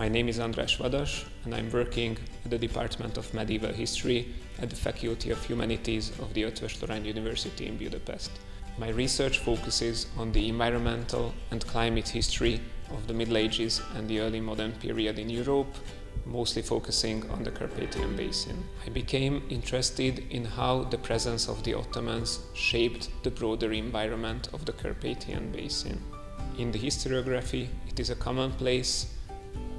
My name is András Vadas and I'm working at the Department of Medieval History at the Faculty of Humanities of the Eötvös Loránd University in Budapest. My research focuses on the environmental and climate history of the Middle Ages and the early modern period in Europe, mostly focusing on the Carpathian Basin. I became interested in how the presence of the Ottomans shaped the broader environment of the Carpathian Basin. In the historiography, it is a commonplace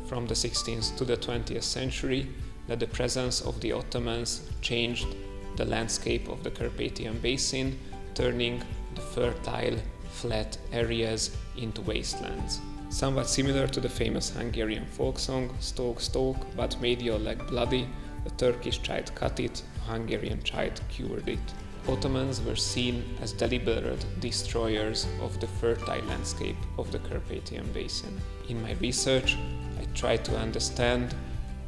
from the 16th to the 20th century that the presence of the Ottomans changed the landscape of the Carpathian Basin, turning the fertile, flat areas into wastelands. Somewhat similar to the famous Hungarian folk song "Stalk, stalk, but made your leg bloody, a Turkish child cut it, a Hungarian child cured it." Ottomans were seen as deliberate destroyers of the fertile landscape of the Carpathian Basin. In my research, I tried to understand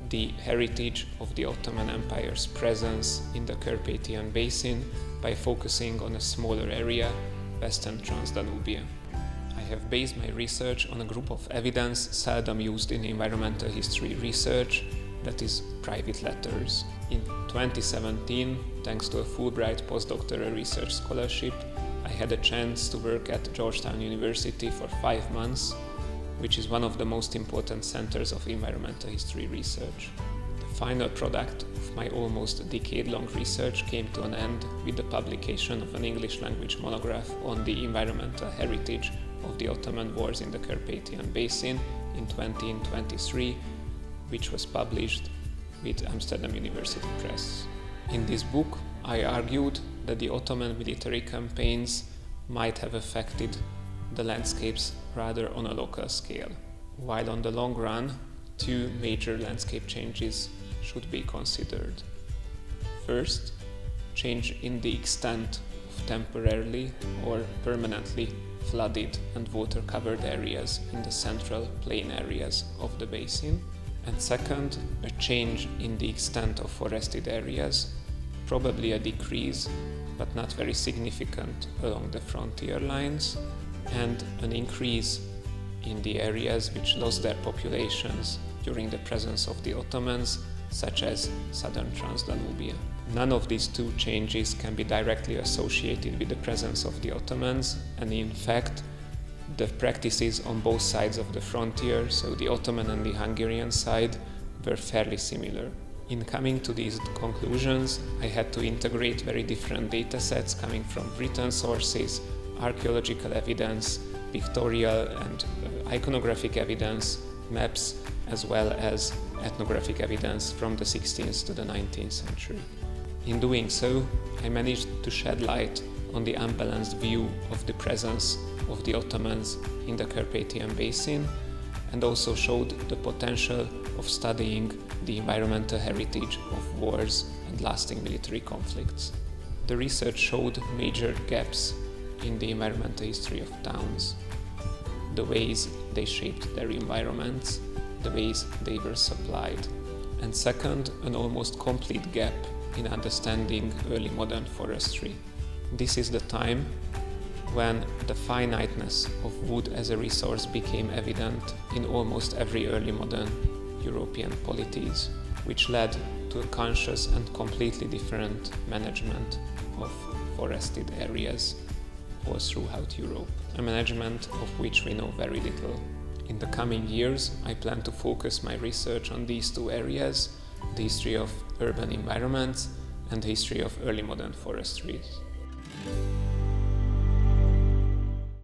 the heritage of the Ottoman Empire's presence in the Carpathian Basin by focusing on a smaller area, Western Transdanubia. I have based my research on a group of evidence seldom used in environmental history research, that is, private letters. In 2017, thanks to a Fulbright postdoctoral research scholarship, I had a chance to work at Georgetown University for 5 months, which is one of the most important centers of environmental history research. The final product of my almost decade-long research came to an end with the publication of an English-language monograph on the environmental heritage of the Ottoman wars in the Carpathian Basin in 2023, which was published with Amsterdam University Press. In this book, I argued that the Ottoman military campaigns might have affected the landscapes rather on a local scale, while on the long run, two major landscape changes should be considered. First, change in the extent of temporarily or permanently flooded and water-covered areas in the central plain areas of the basin. And second, a change in the extent of forested areas, probably a decrease, but not very significant, along the frontier lines, and an increase in the areas which lost their populations during the presence of the Ottomans, such as southern Transdanubia. None of these two changes can be directly associated with the presence of the Ottomans, and in fact, the practices on both sides of the frontier, so the Ottoman and the Hungarian side, were fairly similar. In coming to these conclusions, I had to integrate very different data sets coming from written sources, archaeological evidence, pictorial and iconographic evidence, maps, as well as ethnographic evidence from the 16th to the 19th century. In doing so, I managed to shed light on the unbalanced view of the presence of the Ottomans in the Carpathian Basin, and also showed the potential of studying the environmental heritage of wars and lasting military conflicts. The research showed major gaps in the environmental history of towns, the ways they shaped their environments, the ways they were supplied, and second, an almost complete gap in understanding early modern forestry. This is the time when the finiteness of wood as a resource became evident in almost every early modern European polities, which led to a conscious and completely different management of forested areas all throughout Europe, a management of which we know very little. In the coming years, I plan to focus my research on these two areas, the history of urban environments and the history of early modern forestries.